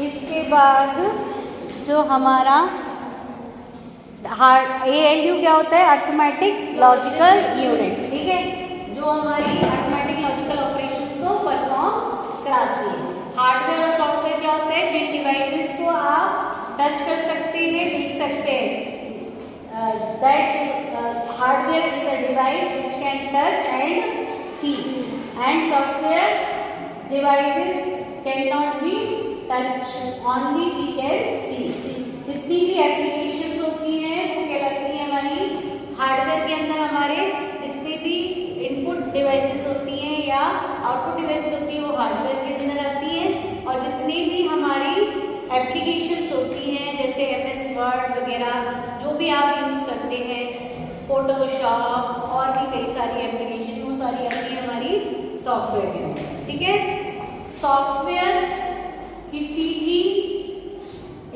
इसके बाद जो हमारा ALU क्या होता है, अर्थमेटिक लॉजिकल यूनिट, ठीक है, जो हमारी अर्थमेटिक लॉजिकल ऑपरेशंस को परफॉर्म कराती है। हार्डवेयर और सॉफ्टवेयर क्या होता है, जिन डिवाइसेस को आप टच कर सकते हैं, देख सकते हैं। That hardware is a device which can touch and feel, and software devices can not be touch, only we can see. जितनी भी एप्लीकेशंस होती हैं वो कहलाती है हमारी हार्डवेयर के अंदर। हमारे जितने भी इनपुट डिवाइसेस होती हैं या आउटपुट डिवाइसेस होती है वो हार्डवेयर के अंदर आती हैं, और जितनी भी हमारी एप्लीकेशंस होती हैं जैसे MS वर्ड वगैरह जो भी आप यूज़ करते हैं, फोटोशॉप और भी कई सारी एप्लीकेशन, वो सारी आती है हमारी सॉफ्टवेयर के अंदर, ठीक है। सॉफ्टवेयर किसी भी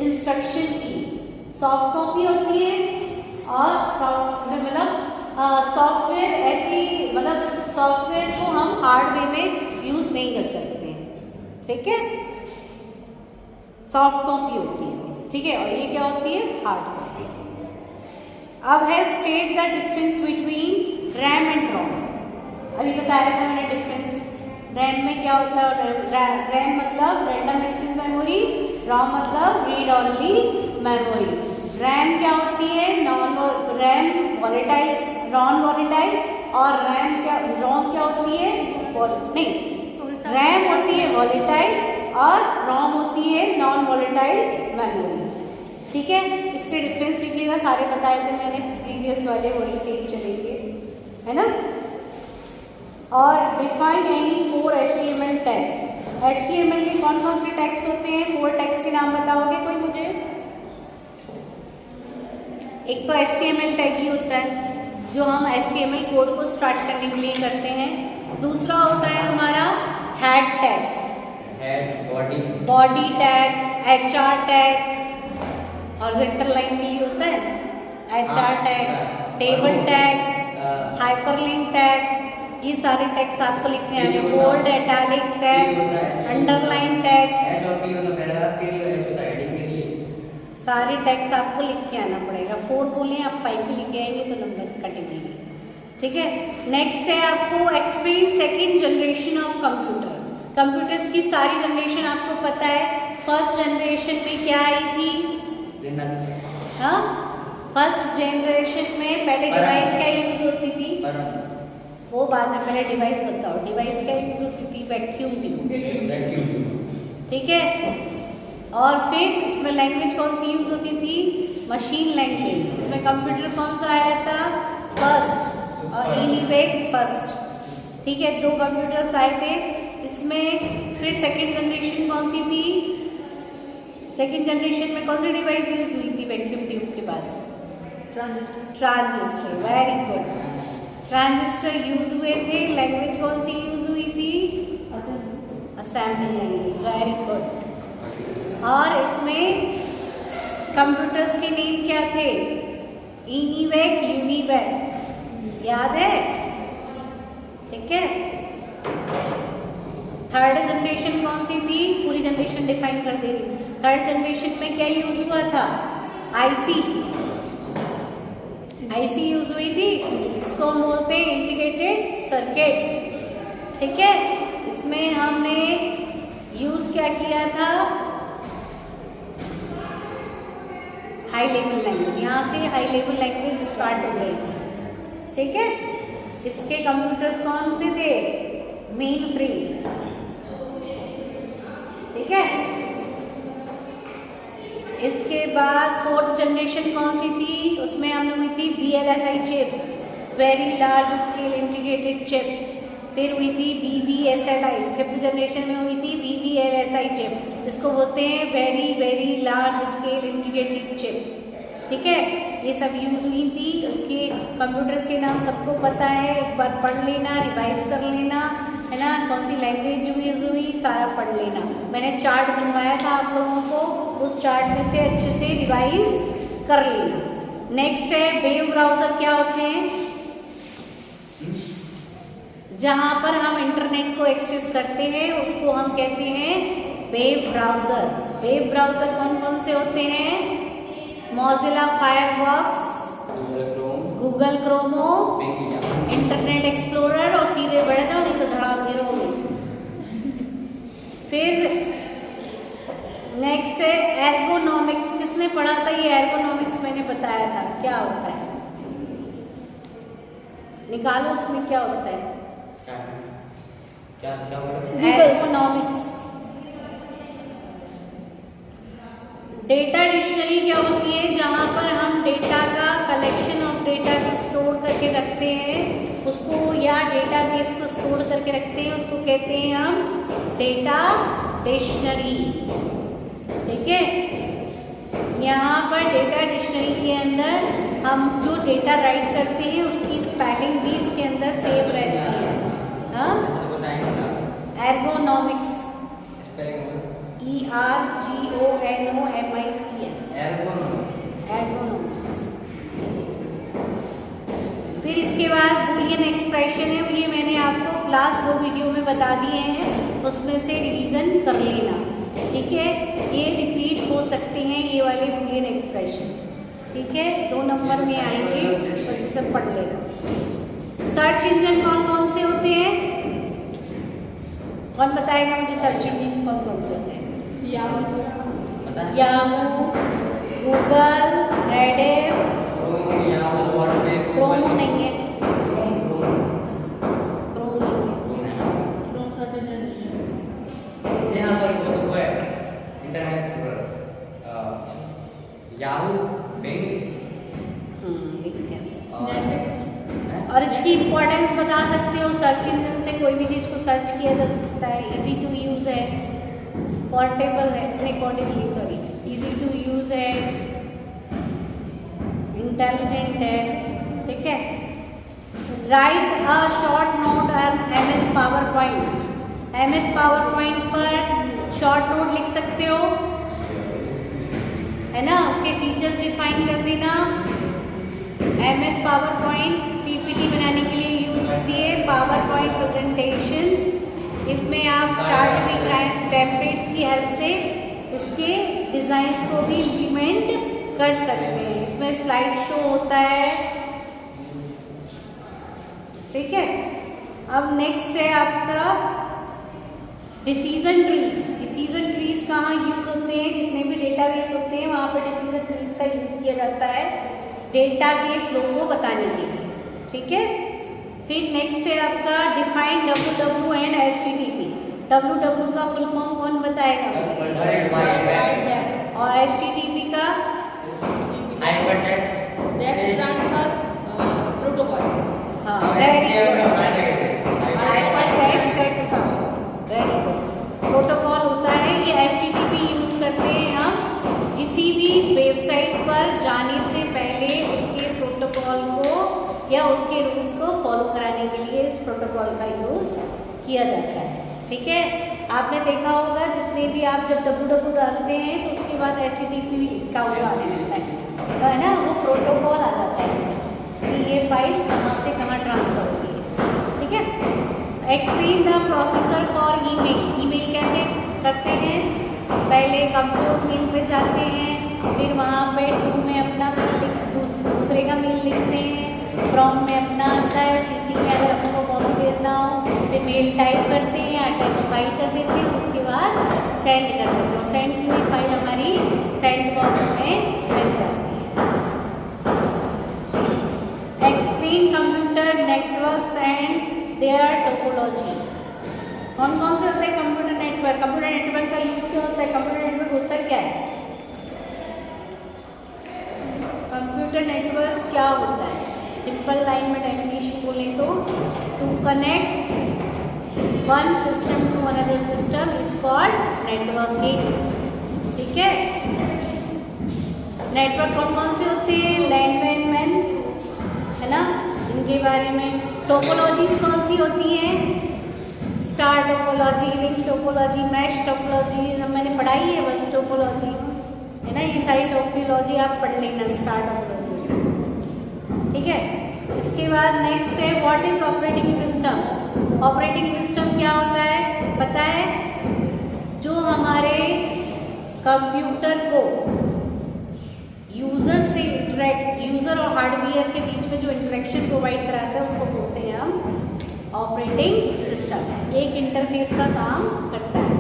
इंस्ट्रक्शन की सॉफ्ट कॉपी होती है, और सॉफ्टवेयर ऐसी सॉफ्टवेयर को हम हार्डवेयर में यूज़ नहीं कर सकते हैं, ठीक है। सॉफ्ट कॉपी होती है, ठीक है, और ये क्या होती है, हार्ड कॉपी। अब है state the difference between RAM and ROM. अभी बताया था मैंने डिफरेंस। रैम में क्या होता है, रैम मतलब रैंडम एक्सेस मेमोरी, रोम मतलब रीड ओनली मेमोरी। रैम क्या होती है, रैम वॉलेटाइल, नॉन वॉलेटाइल, और रोम क्या होती है, रैम होती है वॉलेटाइल और रोम होती है नॉन वॉलेटाइल मेमोरी, ठीक है। इसके डिफरेंस लिख लीजिएगा, सारे बताए थे मैंने प्रीवियस वाले, वही सेम चलेंगे, है ना। और define any 4 HTML tags. HTML के कौन कौन से टैग्स होते हैं, 4 टैग्स के नाम बताओगे कोई मुझे? एक तो HTML टैग ही होता है जो हम HTML कोड को स्टार्ट करने के लिए करते हैं। दूसरा होता है हमारा head tag, body tag, HR tag, horizontal line के लिए होता है HR tag, table tag, hyperlink tag, ये सारे टैग्स आपको लिखने हैं। Bold, italic tag, underline tag, सारे टैग्स आपको लिख के आना पड़ेगा। 4 बोले आप 5 भी लिखे आएंगे तो नंबर कटेंगे, ठीक है। नेक्स्ट है आपको explain second generation of computer. Computer की सारी जनरेशन आपको पता है। फर्स्ट जनरेशन में क्या आई थी, हाँ, फर्स्ट जनरेशन में पहले डिवाइस क्या यूज होती थी, वो बाद में, पहले डिवाइस बताओ, डिवाइस क्या यूज होती थी, वैक्यूम ट्यूब, ठीक है। और फिर इसमें लैंग्वेज कौन सी यूज होती थी, मशीन लैंग्वेज। इसमें कंप्यूटर कौन सा आया था, फर्स्ट, और ENIAC फर्स्ट, ठीक है, 2 कंप्यूटर्स आए थे इसमें। फिर सेकेंड जनरेशन कौन सी थी, सेकेंड जनरेशन में कौन सी डिवाइस यूज हुई थी वैक्यूम ट्यूब के बाद, transistor, very good, transistor use हुए थे। लैंग्वेज कौन सी यूज हुई थी, असेंबली लैंग्वेज, वेरी गुड। और इसमें कंप्यूटर्स के नेम क्या थे, ENIAC, UNIVAC, याद है, ठीक है। थर्ड जनरेशन कौन सी थी, पूरी जनरेशन डिफाइन कर दे रही। थर्ड जनरेशन में क्या यूज हुआ था, IC यूज हुई थी, इसको हम बोलते हैं इंटीग्रेटेड सर्किट, ठीक है। इसमें हमने यूज क्या किया था, हाई लेवल लैंग्वेज, यहाँ से हाई लेवल लैंग्वेज स्टार्ट हो गई, ठीक है। इसके कंप्यूटर्स कौन से थे, मेन फ्रेम, ठीक है। इसके बाद फोर्थ जनरेशन कौन सी थी, उसमें हमने हुई थी VLSI chip, very large scale integrated chip. फिर हुई थी VVSLI, फिफ्थ जनरेशन में हुई थी VVLSI चिप, इसको बोलते हैं very very large scale integrated chip, ठीक है। ये सब यूज हुई थी। उसके कंप्यूटर्स के नाम सबको पता है, एक बार पढ़ लेना, रिवाइज कर लेना, है ना, कौन सी लैंग्वेज यूज हुई सारा पढ़ लेना। मैंने चार्ट बनवाया था आप लोगों को, उस चार्ट में से अच्छे से रिवाइज कर लेना। नेक्स्ट है वेब ब्राउजर। क्या होते हैं, जहाँ पर हम इंटरनेट को एक्सेस करते हैं उसको हम कहते हैं वेब ब्राउजर। वेब ब्राउजर कौन कौन से होते हैं? Mozilla Firefox, Google Chrome, Internet Explorer, और सीधे बढ़ जाओ नहीं तो धड़ाक गिरोगे। फिर नेक्स्ट है एर्गोनॉमिक्स। किसने पढ़ा था ये एर्गोनॉमिक्स? मैंने बताया था क्या होता है, निकालो उसमें क्या होता है। एर्गोनॉमिक्स। डेटा डिक्शनरी क्या होती है? जहाँ पर हम डेटा का कलेक्शन ऑफ डेटा को स्टोर करके रखते हैं उसको, या डेटाबेस को स्टोर करके रखते हैं उसको कहते हैं हम डेटा डिक्शनरी। ठीक है, यहाँ पर डेटा डिक्शनरी के अंदर हम जो डेटा राइट करते हैं उसकी स्पेलिंग भी इसके अंदर सेव रहती है। हाँ, एर्गोनॉमिक्स, ERGONOMICS, एर्गोनॉमिक्स। फिर इसके बाद बूलियन एक्सप्रेशन है, ये मैंने आपको लास्ट 2 वीडियो में बता दिए हैं, उसमें से रिवीजन कर लेना। ठीक है, ये रिपीट हो सकते हैं ये वाले बूलियन एक्सप्रेशन। ठीक है, 2 नंबर में आएंगे, अच्छे से पढ़ लेना। सर्च इंजन कौन कौन से होते हैं? कौन बताएगा मुझे सर्च इंजन कौन कौन से होते हैं? याहू, गूगल, रेडिफ, क्रोमो नहीं है, क्रोम नहीं है, क्रोम सर्च इंजन नहीं है। Internet Explorer, Yahoo, Bing, Netflix. और इसकी इंपॉर्टेंस बता सकते हो। सर्च इंजन से कोई भी चीज़ को सर्च किया जा सकता है, इजी टू यूज़ है, पोर्टेबल है, accordingly sorry easy to use है, इंटेलिजेंट है। ठीक है, write a short note on MS PowerPoint. MS PowerPoint पर शॉर्ट नोट लिख सकते हो, है ना, उसके फीचर्स डिफाइन कर देना। MS पावर पॉइंट PPT बनाने के लिए यूज होती है, पावर पॉइंट प्रेजेंटेशन। इसमें आप चार्ट भी टेम्पलेट्स की हेल्प से इसके डिज़ाइंस को भी इम्प्लीमेंट कर सकते हैं। इसमें स्लाइड शो होता है। ठीक है, अब नेक्स्ट है आपका डिसीजन ट्रीज। डिसीजन ट्रीज कहाँ यूज होते हैं? जितने भी डेटाबेस होते हैं वहाँ पर डिसीजन ट्रीज का यूज किया जाता है डेटा के फ्लो को बताने के लिए। ठीक है, फिर नेक्स्ट है आपका define WW and HTTP। WW का फुल फॉर्म कौन बताएगा? और HTTP का? Text transfer protocol. हाँ, वेरी गुड। प्रोटोकॉल होता है ये। HTTP यूज करते हैं हम किसी भी वेबसाइट पर जाने से पहले उसके प्रोटोकॉल को या उसके रूल्स को फॉलो कराने के लिए इस प्रोटोकॉल का यूज किया जाता है। ठीक है, आपने देखा होगा जितने भी आप जब WW डालते हैं तो उसके बाद HTTP लिखा हुआ आने लगता है ना, वो प्रोटोकॉल आ जाता है कि ये फाइल कहाँ से कहाँ ट्रांसफर हुई है। ठीक है, explain the procedure for email. Email कैसे करते हैं? पहले कंपोज मेल पे जाते हैं, फिर वहाँ पे टू में अपना मेल दूसरे का मेल लिखते हैं, फ्रॉम में अपना आता है, CC में अगर आपको कॉपी भेजना हो, फिर मेल टाइप करते हैं, अटैच फाइल कर देते हैं, उसके बाद सेंड कर देते हैं। सेंड की हुई फाइल हमारी सेंड बॉक्स में मिल जाती है। Explain computer networks and their topology. कौन कौन से होते हैं कंप्यूटर नेटवर्क? कंप्यूटर नेटवर्क का यूज क्यों होता है? कंप्यूटर नेटवर्क होता क्या है? कंप्यूटर नेटवर्क क्या होता है? सिंपल लाइन में डेफिनेशन बोले तो to connect one system to another system is called networking. ठीक है, नेटवर्क कौन कौन से होते हैं? लैन मैन, है ना, इनके बारे में। टोपोलॉजीज कौन सी होती हैं? Star topology, link topology, mesh topology, मैंने पढ़ाई है बस टोपोलॉजी, है ना, ये सारी टोपोलॉजी आप पढ़ लेना स्टार टोपोलॉजी। ठीक है, इसके बाद नेक्स्ट है what is operating system. Operating system क्या होता है पता है? जो हमारे कंप्यूटर को यूजर से इंटरेक्ट, यूजर और हार्डवेयर के बीच में जो इंटरेक्शन प्रोवाइड कराता है उसको बोलते हैं हम ऑपरेटिंग सिस्टम। एक इंटरफेस का काम करता है।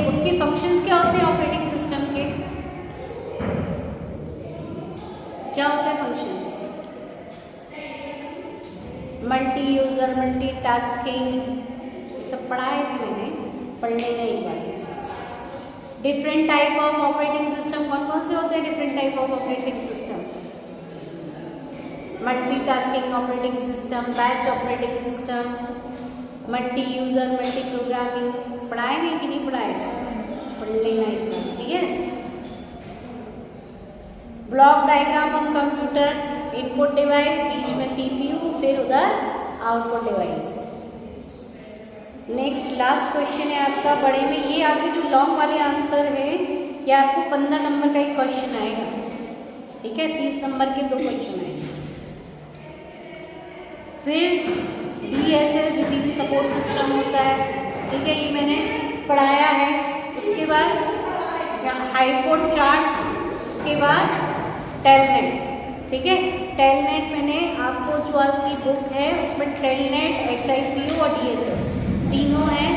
उसके फंक्शंस क्या होते हैं ऑपरेटिंग सिस्टम के? क्या होते हैं functions? Multi user, multi tasking, सब पढ़ाए थे मैंने, पढ़ने नहीं एक बार। Different type of operating system कौन कौन से होते हैं? Different type of operating system, multitasking operating system, batch operating system, multi user, multi programming. पढ़ाए हैं कि नहीं पढ़ाए? पढ़ लेना एक बार, ठीक है। Block diagram of computer, input device, बीच में सीपीयू, फिर उधर output device. Next last question है आपका बड़े में, ये आपके जो लॉन्ग वाले आंसर है ये आपको 15 नंबर का एक क्वेश्चन आएगा, ठीक है। 30 नंबर के 2 क्वेश्चन आएंगे। फिर DSS डिसीजन सपोर्ट सिस्टम होता है, ठीक है, ये मैंने पढ़ाया है। उसके बाद हाइपोड चार्ट्स, उसके बाद टेलनेट, ठीक है। टेलनेट मैंने आपको जो आपकी बुक है उसमें टेलनेट, HIPO और DSS तीनों हैं,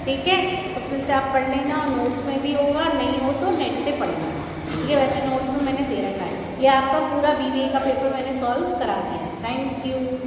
ठीक है। उसमें से आप पढ़ लेना, और नोट्स में भी होगा, नहीं हो तो नेट से पढ़ लेना, ठीक है। वैसे नोट्स में मैंने दे रखा है। ये आपका पूरा BBA का पेपर मैंने सॉल्व करा दिया। Thank you.